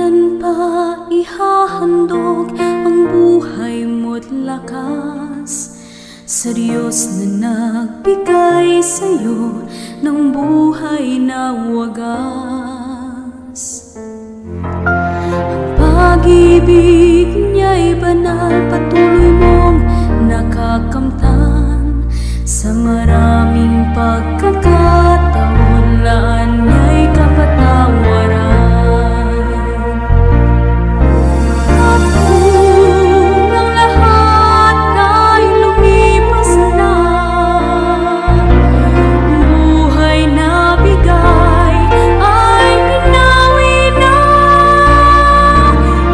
Kailan pa ihahandog ang buhay mo't lakas sa Diyos na nagbigay sa'yo ng buhay na wagas? Ang pag-ibig niya'y banal, patuloy mong nakakamtan sa maraming pagkakataon, laan niya'y kapatawaran. At kung ang lahat ay lumipas na, buhay na bigay ay pinawi na.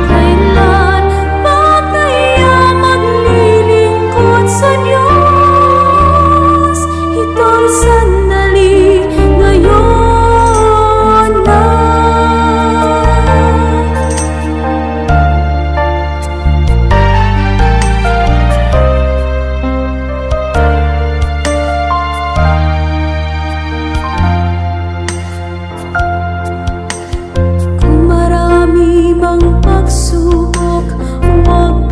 Kailan ba kaya maglilingkod sa Diyos? Ito'y sandali, ngayon na. Kung marami mang pagsubok, huwag